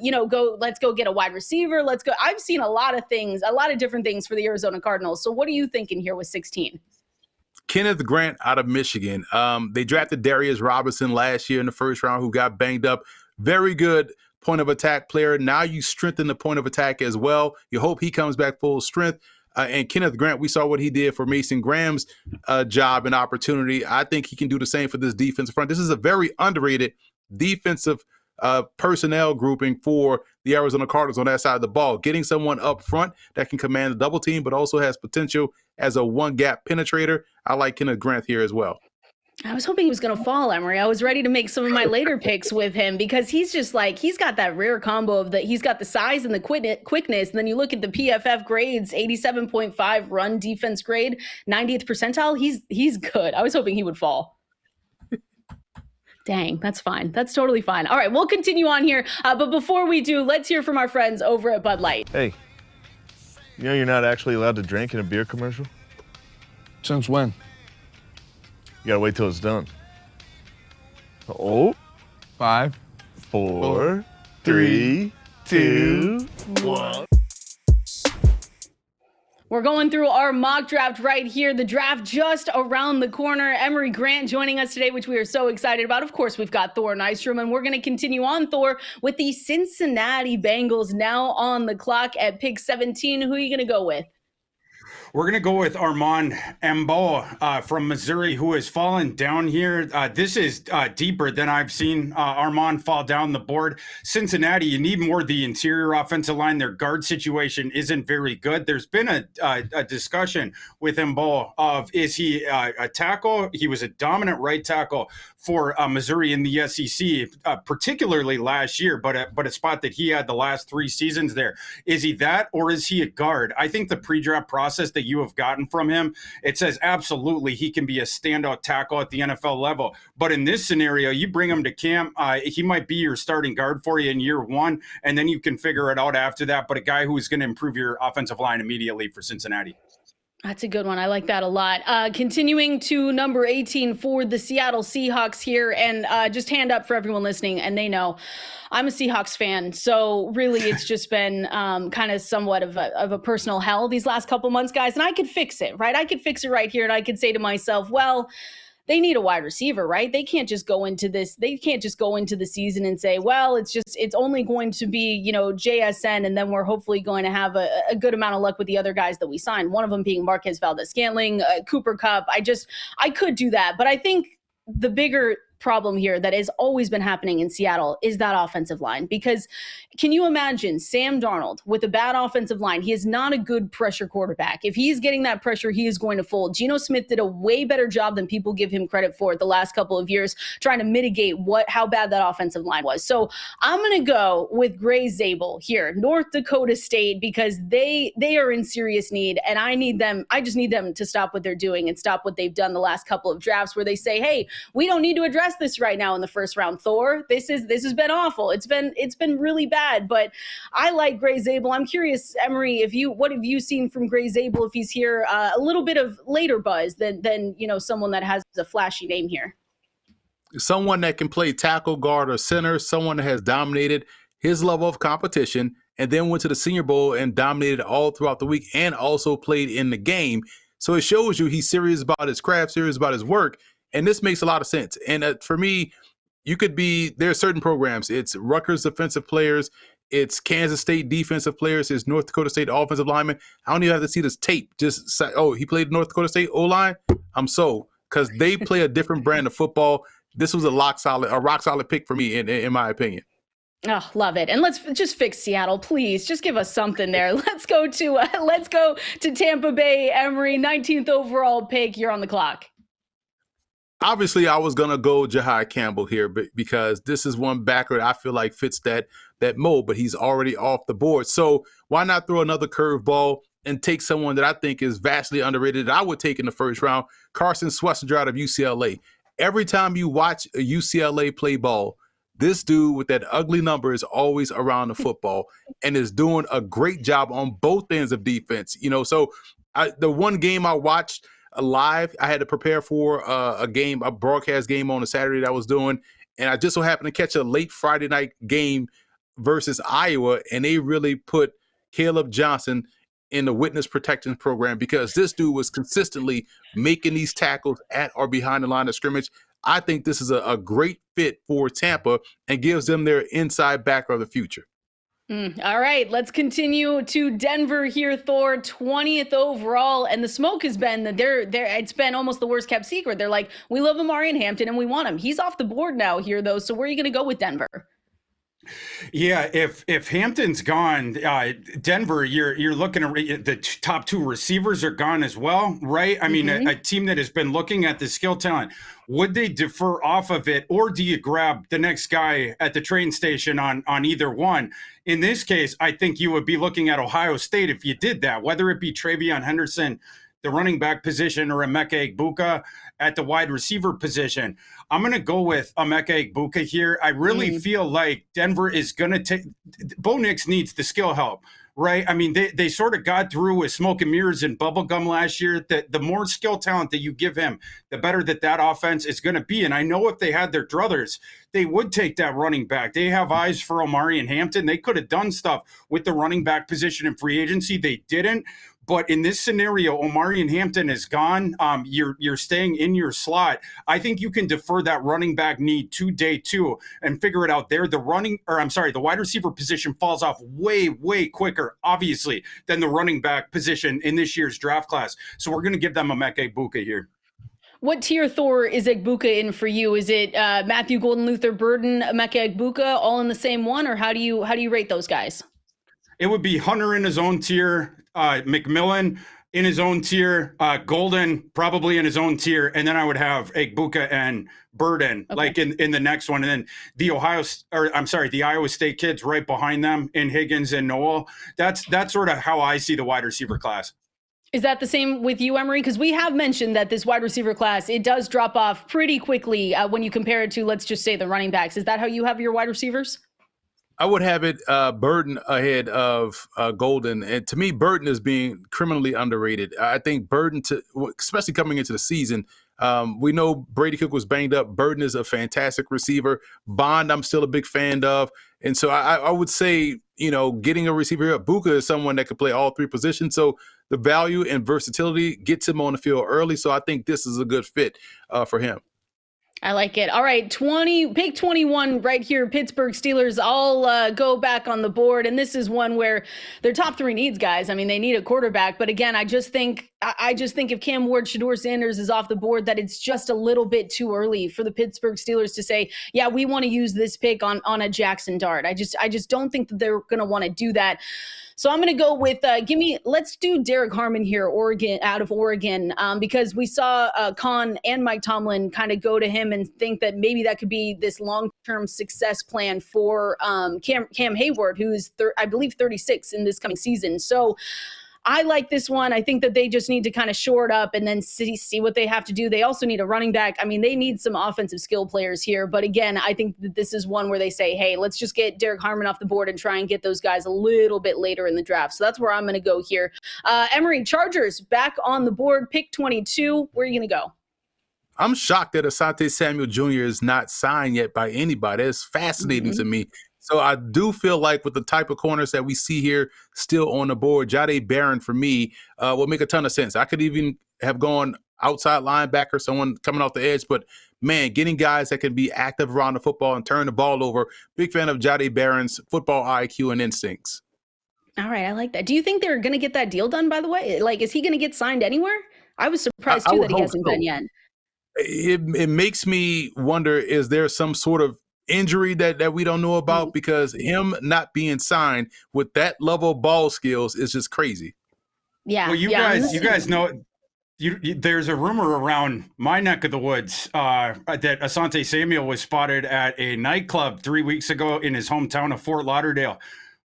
let's go get a wide receiver. Let's go. I've seen a lot of things, a lot of different things for the Arizona Cardinals. So what are you thinking here with 16? Kenneth Grant out of Michigan. They drafted Darius Robinson last year in the first round, who got banged up. Very good point of attack player. Now you strengthen the point of attack as well. You hope he comes back full strength. And Kenneth Grant, we saw what he did for Mason Graham's job and opportunity. I think he can do the same for this defensive front. This is a very underrated defensive personnel grouping for the Arizona Cardinals on that side of the ball. Getting someone up front that can command a double team, but also has potential as a one-gap penetrator. I like Kenneth Grant here as well. I was hoping he was going to fall, Emory. I was ready to make some of my later picks with him because he's just like, he's got that rare combo of he's got the size and the quickness. And then you look at the PFF grades, 87.5 run defense grade, 90th percentile. He's good. I was hoping he would fall. Dang, that's fine. That's totally fine. All right, we'll continue on here. But before we do, let's hear from our friends over at Bud Light. Hey, you know you're not actually allowed to drink in a beer commercial? Since when? You gotta wait till it's done. Oh, 5, 4, 3, 2, 1. We're going through our mock draft right here. The draft just around the corner. Emory Grant joining us today, which we are so excited about. Of course, we've got Thor Nystrom, and we're going to continue on, Thor, with the Cincinnati Bengals now on the clock at pick 17. Who are you going to go with? We're going to go with Armand Embo from Missouri, who has fallen down here. This is deeper than I've seen Armand fall down the board. Cincinnati, you need more of the interior offensive line. Their guard situation isn't very good. There's been a discussion with Embo of, is he a tackle? He was a dominant right tackle for Missouri in the SEC, particularly last year, but a spot that he had the last 3 seasons there. Is he that, or is he a guard? I think the pre-draft process that you have gotten from him, it says absolutely he can be a standout tackle at the NFL level. But in this scenario, you bring him to camp, he might be your starting guard for you in year 1, and then you can figure it out after that. But a guy who is going to improve your offensive line immediately for Cincinnati. That's a good one. I like that a lot. Continuing to number 18 for the Seattle Seahawks here. And just hand up for everyone listening, and they know I'm a Seahawks fan. So really, it's just been kind of somewhat of a personal hell these last couple months, guys. And I could fix it, right? I could fix it right here. And I could say to myself, well, they need a wide receiver, right? They can't just go into this. They can't just go into the season and say, well, it's only going to be, JSN. And then we're hopefully going to have a good amount of luck with the other guys that we signed. One of them being Marquez Valdez-Scantling, Cooper Kupp. I could do that. But I think the bigger problem here that has always been happening in Seattle is that offensive line. Because can you imagine Sam Darnold with a bad offensive line? He is not a good pressure quarterback. If he's getting that pressure, he is going to fold. Geno Smith did a way better job than people give him credit for the last couple of years, trying to mitigate how bad that offensive line was. So I'm going to go with Gray Zabel here, North Dakota State, because they are in serious need, and I just need them to stop what they're doing and stop what they've done the last couple of drafts where they say, hey, we don't need to address this right now in the first round, Thor. This has been awful. It's been really bad, but I like Gray Zabel. I'm curious, Emory, what have you seen from Gray Zabel if he's here a little bit of later buzz than someone that has a flashy name here? someone that can play tackle, guard, or center, someone that has dominated his level of competition, and then went to the Senior Bowl and dominated all throughout the week and also played in the game. So it shows you he's serious about his craft, serious about his work, and this makes a lot of sense. And for me, there are certain programs. It's Rutgers defensive players, it's Kansas State defensive players, it's North Dakota State offensive linemen. I don't even have to see this tape. Just say, oh, he played North Dakota State O-line? I'm sold, because they play a different brand of football. This was a rock solid pick for me, in my opinion. Oh, love it. And let's just fix Seattle, please. Just give us something there. Let's go to Tampa Bay. Emory, 19th overall pick. You're on the clock. Obviously, I was going to go Jahai Campbell here, but because this is one backer I feel like fits that mold, but he's already off the board. So why not throw another curveball and take someone that I think is vastly underrated that I would take in the first round, Carson Schwarzenegger out of UCLA. Every time you watch a UCLA play ball, this dude with that ugly number is always around the football and is doing a great job on both ends of defense. So the one game I watched live, I had to prepare for a broadcast game on a Saturday that I was doing, and I just so happened to catch a late Friday night game versus Iowa, and they really put Caleb Johnson in the witness protection program because this dude was consistently making these tackles at or behind the line of scrimmage. I think this is a great fit for Tampa and gives them their inside backer of the future. All right, let's continue to Denver here, Thor, 20th overall. And the smoke has been that it's been almost the worst kept secret. They're like, we love Amari Hampton and we want him. He's off the board now here, though. So where are you going to go with Denver? Yeah, if Hampton's gone, Denver, you're looking at the top two receivers are gone as well, right? I mean, a team that has been looking at the skill talent, would they defer off of it, or do you grab the next guy at the train station on either one? In this case, I think you would be looking at Ohio State if you did that, whether it be Travion Henderson, the running back position, or Emeka Egbuka at the wide receiver position. I'm going to go with Emeka Egbuka here. I really feel like Denver is going to take – Bo Nix needs the skill help, right? I mean, they sort of got through with smoke and mirrors and bubblegum last year. The more skill talent that you give him, the better that offense is going to be. And I know if they had their druthers, they would take that running back. They have eyes for Omari and Hampton. They could have done stuff with the running back position in free agency. They didn't. But in this scenario, Omari and Hampton is gone. You're staying in your slot. I think you can defer that running back need to day two and figure it out there. The wide receiver position falls off way, way quicker, obviously, than the running back position in this year's draft class. So we're going to give them Emeka Egbuka here. What tier, Thor, is Egbuka in for you? Is it Matthew Golden, Luther Burden, Emeka Egbuka, all in the same one, or how do you rate those guys? It would be Hunter in his own tier, McMillan in his own tier, Golden probably in his own tier, and then I would have Egbuka and Burden like in the next one, and then the Iowa State kids right behind them in Higgins and Noel. That's sort of how I see the wide receiver class. Is that the same with you, Emory? Because we have mentioned that this wide receiver class, it does drop off pretty quickly when you compare it to, let's just say, the running backs. Is that how you have your wide receivers? I would have it Burden ahead of Golden. And to me, Burden is being criminally underrated. I think Burden, especially coming into the season, we know Brady Cook was banged up. Burden is a fantastic receiver. Bond, I'm still a big fan of. And so I would say, getting a receiver here, Egbuka is someone that can play all three positions. So the value and versatility gets him on the field early. So I think this is a good fit for him. I like it. All right, pick 21 right here. Pittsburgh Steelers all go back on the board, and this is one where their top three needs, guys. I mean, they need a quarterback, but again, I just think if Cam Ward, Shedeur Sanders is off the board, that it's just a little bit too early for the Pittsburgh Steelers to say, yeah, we want to use this pick on a Jackson Dart. I just don't think that they're going to want to do that. So I'm going to go with, let's do Derek Harmon here, out of Oregon, because we saw Khan and Mike Tomlin kind of go to him and think that maybe that could be this long-term success plan for Cam Hayward, who's, I believe, 36 in this coming season. So I like this one. I think that they just need to kind of shore it up and then see what they have to do. They also need a running back. I mean, they need some offensive skill players here. But again, I think that this is one where they say, hey, let's just get Derek Harmon off the board and try and get those guys a little bit later in the draft. So that's where I'm going to go here. Emory, Chargers back on the board, pick 22. Where are you going to go? I'm shocked that Asante Samuel Jr. is not signed yet by anybody. It's fascinating to me. So I do feel like with the type of corners that we see here still on the board, Jahdae Barron for me will make a ton of sense. I could even have gone outside linebacker, someone coming off the edge, but man, getting guys that can be active around the football and turn the ball over. Big fan of Jahdae Barron's football IQ and instincts. All right, I like that. Do you think they're going to get that deal done, by the way? Like, is he going to get signed anywhere? I was surprised, I too, would that he hope hasn't so. been yet. It makes me wonder, is there some sort of injury that we don't know about? Because him not being signed with that level of ball skills is just crazy. Yeah. Well, you guys know there's a rumor around my neck of the woods that Asante Samuel was spotted at a nightclub 3 weeks ago in his hometown of Fort Lauderdale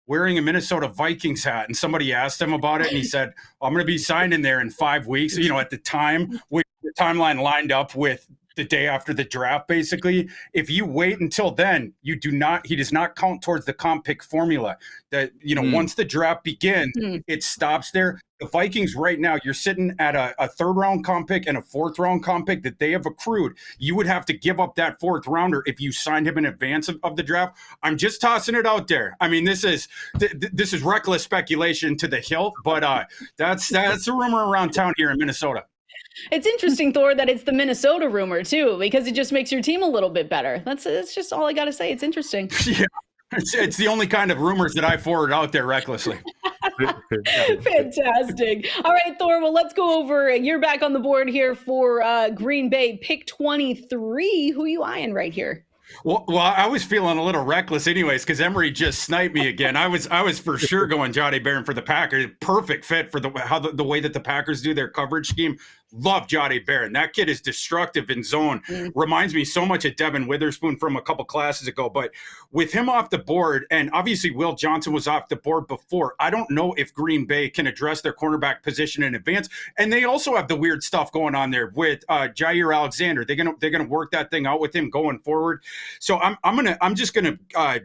wearing a Minnesota Vikings hat. And somebody asked him about it, and he said, I'm going to be signed in there in 5 weeks. You know, at the time, with the timeline lined up with the day after the draft, basically. If you wait until then, he does not count towards the comp pick formula. That, once the draft begins, it stops there. The Vikings right now, you're sitting at a third round comp pick and a fourth round comp pick that they have accrued. You would have to give up that fourth rounder if you signed him in advance of the draft. I'm just tossing it out there. I mean, this is reckless speculation to the hilt, but that's a rumor around town here in Minnesota. It's interesting, Thor, that it's the Minnesota rumor, too, because it just makes your team a little bit better. That's just all I got to say. It's interesting. Yeah, it's the only kind of rumors that I forward out there recklessly. Fantastic. All right, Thor, well, let's go over. You're back on the board here for Green Bay, pick 23. Who are you eyeing right here? Well, I was feeling a little reckless anyways because Emory just sniped me again. I was for sure going Jahdae Barron for the Packers. Perfect fit for the way that the Packers do their coverage scheme. Love Jahdae Barron. That kid is destructive in zone. Reminds me so much of Devin Witherspoon from a couple classes ago. But with him off the board, and obviously Will Johnson was off the board before, I don't know if Green Bay can address their cornerback position in advance. And they also have the weird stuff going on there with Jair Alexander. They're gonna work that thing out with him going forward. So I'm just gonna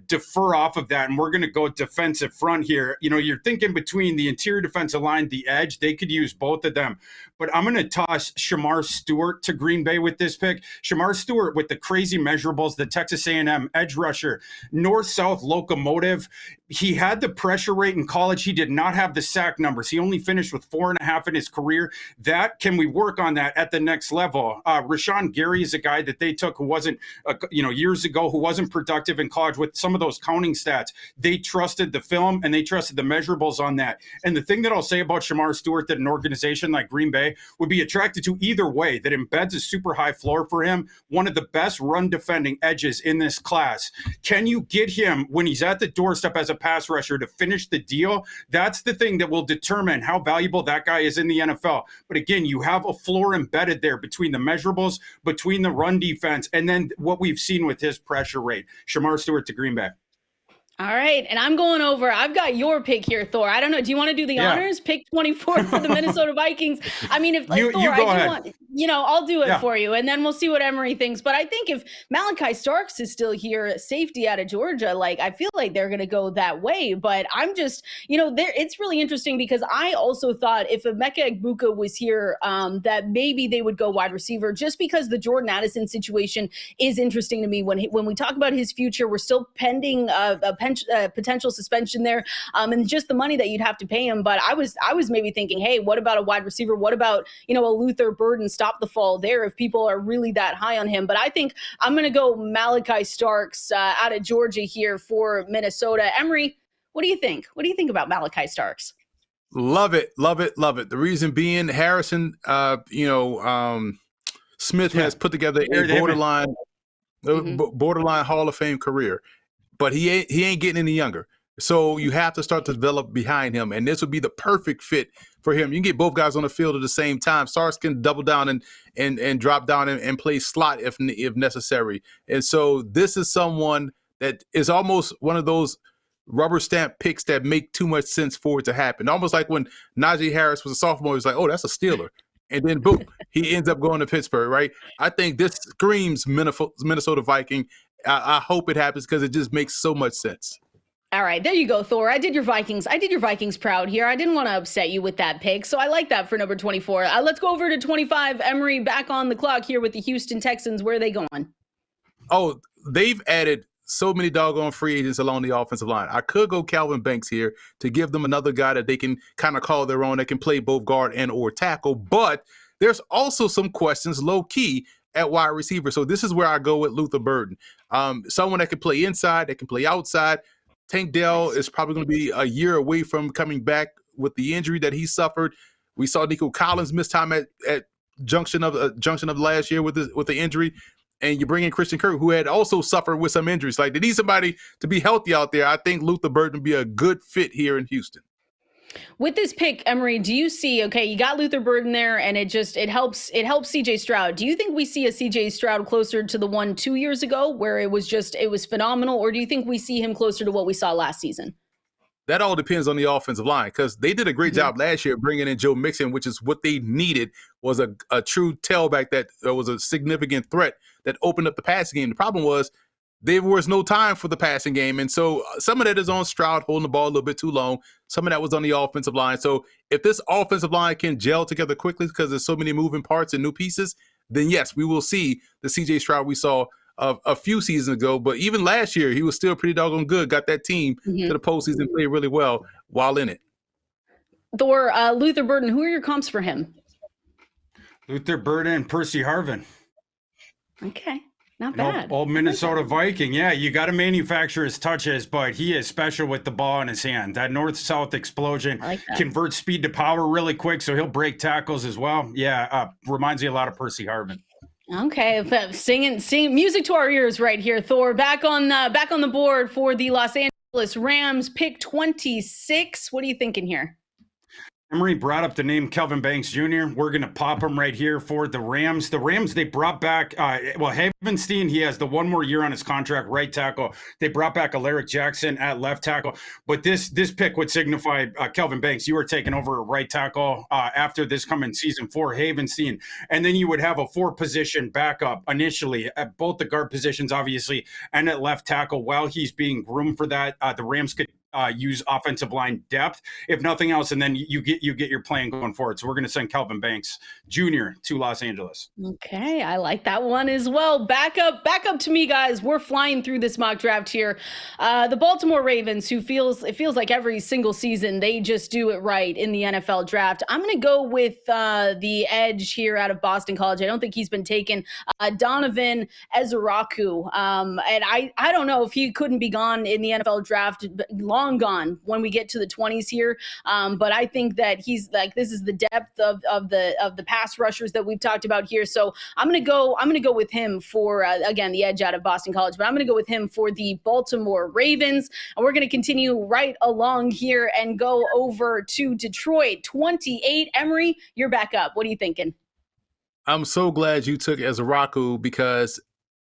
defer off of that, and we're gonna go defensive front here. You're thinking between the interior defensive line, the edge. They could use both of them, but I'm gonna toss Shamar Stewart to Green Bay with this pick. Shamar Stewart with the crazy measurables, the Texas A&M edge rusher, north-south locomotive. He had the pressure rate in college. He did not have the sack numbers. He only finished with 4.5 in his career. Can we work on that at the next level? Rashawn Gary is a guy that they took who wasn't, years ago, who wasn't productive in college with some of those counting stats. They trusted the film and they trusted the measurables on that. And the thing that I'll say about Shamar Stewart that an organization like Green Bay would be attracted to either way, that embeds a super high floor for him, one of the best run defending edges in this class. Can you get him when he's at the doorstep as a pass rusher to finish the deal? That's the thing that will determine how valuable that guy is in the NFL. But again, you have a floor embedded there between the measurables, between the run defense, and then what we've seen with his pressure rate. Shamar Stewart to Green Bay. All right, and I'm going over. I've got your pick here, Thor. I don't know. Do you want to do the honors? Pick 24 for the Minnesota Vikings. I mean, if Thor, you go ahead. I'll do it for you, and then we'll see what Emory thinks. But I think if Malachi Starks is still here, safety out of Georgia, I feel like they're going to go that way. But I'm just, it's really interesting because I also thought if Emeka Egbuka was here, that maybe they would go wide receiver, just because the Jordan Addison situation is interesting to me. When we talk about his future, we're still pending a potential suspension there, and just the money that you'd have to pay him. But I was maybe thinking, hey, what about a wide receiver? What about a Luther Burden, stop the fall there if people are really that high on him? But I think I'm going to go Malachi Starks out of Georgia here for Minnesota. Emory, what do you think? What do you think about Malachi Starks? Love it, love it, love it. The reason being, Harrison, Smith has put together a borderline Hall of Fame career. But he ain't getting any younger. So you have to start to develop behind him. And this would be the perfect fit for him. You can get both guys on the field at the same time. Starks can double down and drop down and play slot if necessary. And so this is someone that is almost one of those rubber stamp picks that make too much sense for it to happen. Almost like when Najee Harris was a sophomore, he was like, oh, that's a Steeler. And then, boom, he ends up going to Pittsburgh, right? I think this screams Minnesota Viking. I hope it happens because it just makes so much sense. All right, there you go, Thor. I did your Vikings proud here. I didn't want to upset you with that pick, so I like that for number 24. Let's go over to 25. Emory back on the clock here with the Houston Texans. Where are they going? Oh, they've added so many doggone free agents along the offensive line. I could go Calvin Banks here to give them another guy that they can kind of call their own, that can play both guard and or tackle. But there's also some questions low key at wide receiver. So this is where I go with Luther Burden. Someone that can play inside, that can play outside. Tank Dell is probably going to be a year away from coming back with the injury that he suffered. We saw Nico Collins miss time at junction of last year with the injury. And you bring in Christian Kirk, who had also suffered with some injuries. Like, they need somebody to be healthy out there. I think Luther Burden would be a good fit here in Houston. With this pick, Emory, do you see, okay, you got Luther Burden there, and it helps CJ Stroud. Do you think we see a CJ Stroud closer to the one 2 years ago where it was phenomenal, or do you think we see him closer to what we saw last season? That all depends on the offensive line, because they did a great job last year bringing in Joe Mixon, which is what they needed, was a true tailback that was a significant threat that opened up the passing game. The problem was there was no time for the passing game, and so some of that is on Stroud holding the ball a little bit too long. Some of that was on the offensive line. So if this offensive line can gel together quickly because there's so many moving parts and new pieces, then yes, we will see the CJ Stroud we saw a few seasons ago. But even last year, he was still pretty doggone good. Got that team to the postseason, played really well while in it. Thor, Luther Burden, who are your comps for him? Luther Burden and Percy Harvin. Okay, not bad. Old Minnesota Viking. Yeah, you got to manufacture his touches, but he is special with the ball in his hand. That north-south explosion converts speed to power really quick, so he'll break tackles as well. Yeah, reminds me a lot of Percy Harvin. Okay, singing music to our ears right here. Thor, back on the board for the Los Angeles Rams, pick 26. What are you thinking here? Emory brought up the name Kelvin Banks Jr. We're going to pop him right here for the Rams. The Rams, they brought back, Havenstein, he has the one more year on his contract, right tackle. They brought back Alaric Jackson at left tackle. But this pick would signify, Kelvin Banks, you are taking over right tackle after this coming season for Havenstein. And then you would have a four-position backup initially at both the guard positions, obviously, and at left tackle. While he's being groomed for that, the Rams could use offensive line depth, if nothing else, and then you get your plan going forward. So we're going to send Kelvin Banks Jr. to Los Angeles. Okay, I like that one as well. Back up to me, guys. We're flying through this mock draft here. The Baltimore Ravens, it feels like every single season they just do it right in the NFL draft. I'm going to go with the edge here out of Boston College. I don't think he's been taken. Donovan Ezeraku, and I don't know if he couldn't be gone in the NFL draft. Long gone when we get to the 20s here. But I think that he's like, this is the depth of the pass rushers that we've talked about here. So I'm going to go with him for, again, the edge out of Boston College, but I'm going to go with him for the Baltimore Ravens. And we're going to continue right along here and go over to Detroit. 28. Emory, you're back up. What are you thinking? I'm so glad you took Ezeraku, because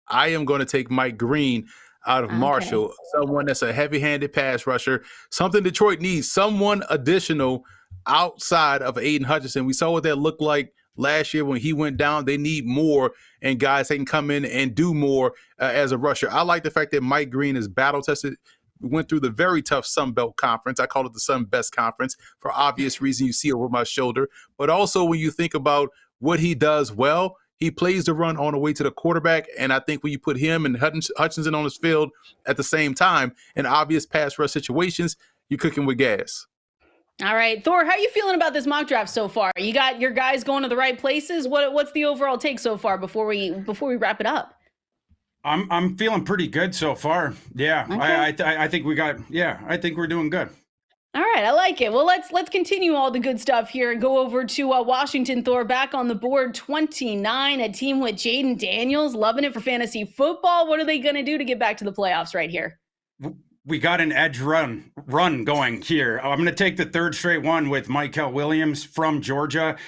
I am going to take Mike Green out of Marshall, someone that's a heavy-handed pass rusher, something Detroit needs, someone additional outside of Aiden Hutchinson. We saw what that looked like last year when he went down. They need more, and guys that can come in and do more as a rusher. I like the fact that Mike Green is battle-tested. We went through the very tough Sun Belt Conference. I call it the Sun Best Conference for obvious reason. You see over my shoulder. But also when you think about what he does well, he plays the run on the way to the quarterback, and I think when you put him and Hutchinson on his field at the same time in obvious pass rush situations, you're cooking with gas. All right, Thor, how are you feeling about this mock draft so far? You got your guys going to the right places? What's the overall take so far before we wrap it up? I'm feeling pretty good so far. Yeah, okay. I think I think we're doing good. All right, I like it. Well, let's continue all the good stuff here and go over to Washington. Thor, back on the board, 29, a team with Jaden Daniels, loving it for fantasy football. What are they going to do to get back to the playoffs right here? We got an edge run going here. I'm going to take the third straight one with Michael Williams from Georgia.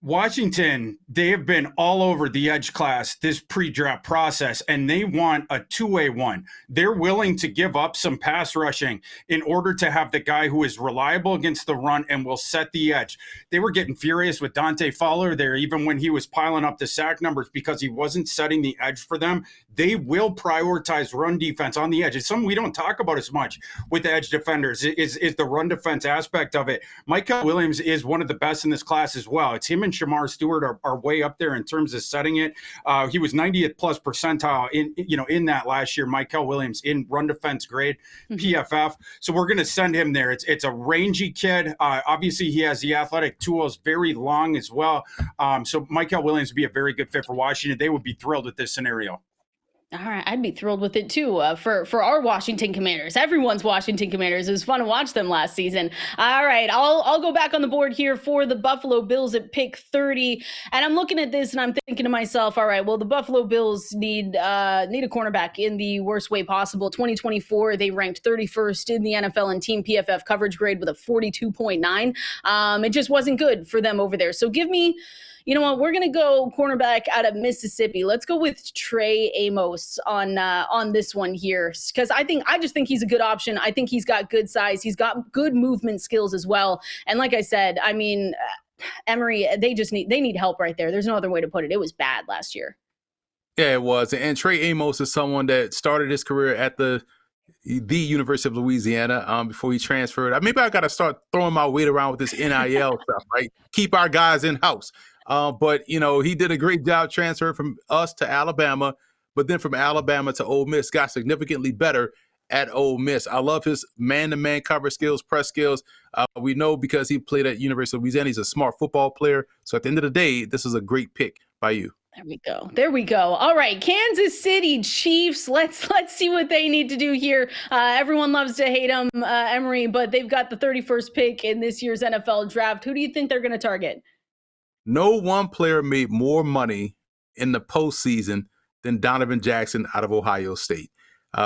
Washington, they have been all over the edge class this pre-draft process, and they want a two-way one. They're willing to give up some pass rushing in order to have the guy who is reliable against the run and will set the edge. They were getting furious with Dante Fowler there, even when he was piling up the sack numbers because he wasn't setting the edge for them. They will prioritize run defense on the edge. It's something we don't talk about as much with the edge defenders, is the run defense aspect of it. Michael Williams is one of the best in this class as well. It's him and Shamar Stewart are way up there in terms of setting it. He was 90th plus percentile in that last year. Michael Williams in run defense grade, PFF. So we're going to send him there. It's a rangy kid. Obviously, he has the athletic tools, very long as well. So Michael Williams would be a very good fit for Washington. They would be thrilled with this scenario. All right, I'd be thrilled with it too. For our Washington Commanders, everyone's Washington Commanders. It was fun to watch them last season. All right, I'll go back on the board here for the Buffalo Bills at pick 30, and I'm looking at this and I'm thinking to myself, all right, well the Buffalo Bills need a cornerback in the worst way possible. 2024, they ranked 31st in the NFL in team PFF coverage grade with a 42.9. It just wasn't good for them over there. So give me. You know what? We're going to go cornerback out of Mississippi. Let's go with Trey Amos on this one here, because I just think he's a good option. I think he's got good size. He's got good movement skills as well. And like I said, I mean, Emory, they need help right there. There's no other way to put it. It was bad last year. Yeah, it was. And Trey Amos is someone that started his career at the University of Louisiana before he transferred. Maybe I got to start throwing my weight around with this NIL stuff, right? Keep our guys in house. But, he did a great job transferring from us to Alabama, but then from Alabama to Ole Miss, got significantly better at Ole Miss. I love his man-to-man cover skills, press skills. We know because he played at University of Louisiana, he's a smart football player. So at the end of the day, this is a great pick by you. There we go. All right, Kansas City Chiefs. Let's see what they need to do here. Everyone loves to hate them, Emory, but they've got the 31st pick in this year's NFL draft. Who do you think they're going to target? No one player made more money in the postseason than Donovan Jackson out of Ohio State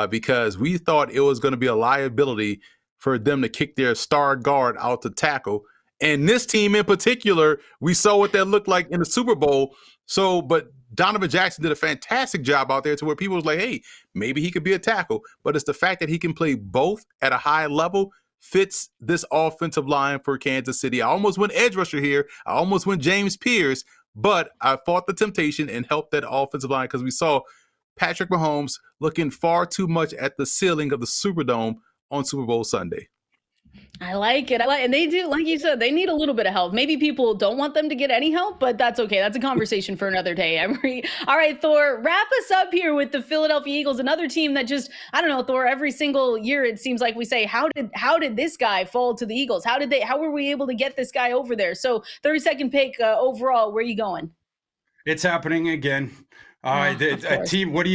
because we thought it was going to be a liability for them to kick their star guard out to tackle. And this team in particular, we saw what that looked like in the Super Bowl. But Donovan Jackson did a fantastic job out there to where people was like, hey, maybe he could be a tackle. But it's the fact that he can play both at a high level fits this offensive line for Kansas City. I almost went edge rusher here. I almost went James Pierce, but I fought the temptation and helped that offensive line because we saw Patrick Mahomes looking far too much at the ceiling of the Superdome on Super Bowl Sunday. I like it. And they do, like you said, they need a little bit of help. Maybe people don't want them to get any help, but that's okay. That's a conversation for another day, Emory. All right, Thor, wrap us up here with the Philadelphia Eagles, another team that just, I don't know, Thor, every single year it seems like we say, how did this guy fall to the Eagles? How were we able to get this guy over there? So 32nd pick overall, where are you going? It's happening again. A team. What do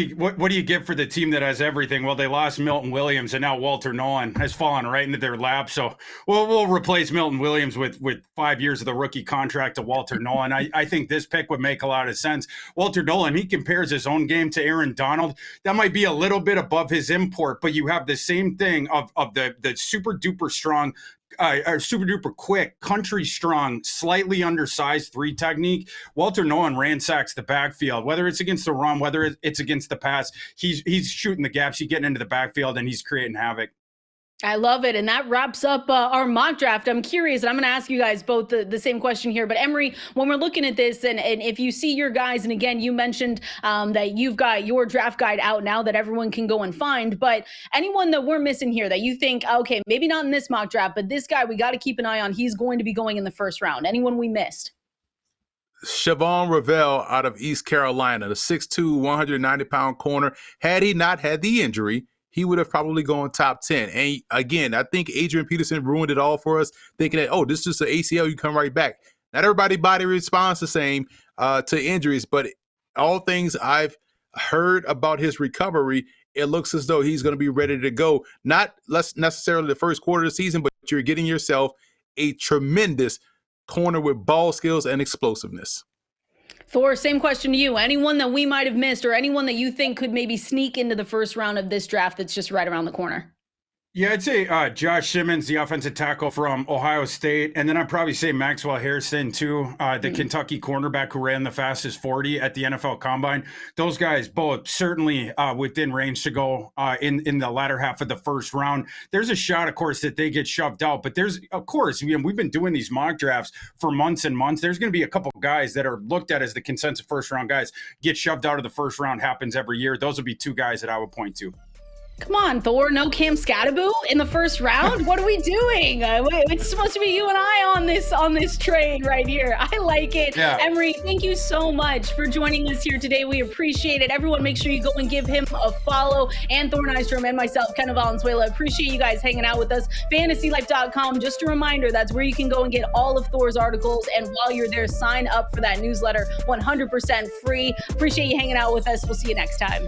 you give for the team that has everything? Well, they lost Milton Williams, and now Walter Nolan has fallen right into their lap. So we'll replace Milton Williams with 5 years of the rookie contract to Walter Nolan. I think this pick would make a lot of sense. Walter Nolan, he compares his own game to Aaron Donald. That might be a little bit above his import, but you have the same thing of the super duper strong. Super duper quick, country strong, slightly undersized 3 technique. Walter Nolan ransacks the backfield, whether it's against the run, whether it's against the pass. He's shooting the gaps, he's getting into the backfield, and he's creating havoc. I love it. And that wraps up our mock draft. I'm curious, and I'm going to ask you guys both the same question here. But Emory, when we're looking at this, and if you see your guys, and again, you mentioned that you've got your draft guide out now that everyone can go and find. But anyone that we're missing here that you think, okay, maybe not in this mock draft, but this guy we got to keep an eye on. He's going to be going in the first round. Anyone we missed? Shavon Ravel out of East Carolina, the 6'2", 190-pound corner. Had he not had the injury, he would have probably gone top 10. And again, I think Adrian Peterson ruined it all for us, thinking that, this is just an ACL, you come right back. Not everybody's body responds the same to injuries, but all things I've heard about his recovery, it looks as though he's going to be ready to go. Not less necessarily the first quarter of the season, but you're getting yourself a tremendous corner with ball skills and explosiveness. Thor, same question to you. Anyone that we might have missed or anyone that you think could maybe sneak into the first round of this draft that's just right around the corner? Yeah, I'd say Josh Simmons, the offensive tackle from Ohio State. And then I'd probably say Maxwell Harrison, too, the Kentucky cornerback who ran the fastest 40 at the NFL Combine. Those guys both certainly within range to go in the latter half of the first round. There's a shot, of course, that they get shoved out. But there's, of course, we've been doing these mock drafts for months and months. There's going to be a couple guys that are looked at as the consensus first-round guys get shoved out of the first round. Happens every year. Those would be two guys that I would point to. Come on, Thor. No Cam Scattaboo in the first round. What are we doing? It's supposed to be you and I on this train right here. I like it. Yeah. Emory, thank you so much for joining us here today. We appreciate it. Everyone, make sure you go and give him a follow. And Thor Nystrom and myself, Kendall Valenzuela. Appreciate you guys hanging out with us. FantasyLife.com. Just a reminder, that's where you can go and get all of Thor's articles. And while you're there, sign up for that newsletter. 100% free. Appreciate you hanging out with us. We'll see you next time.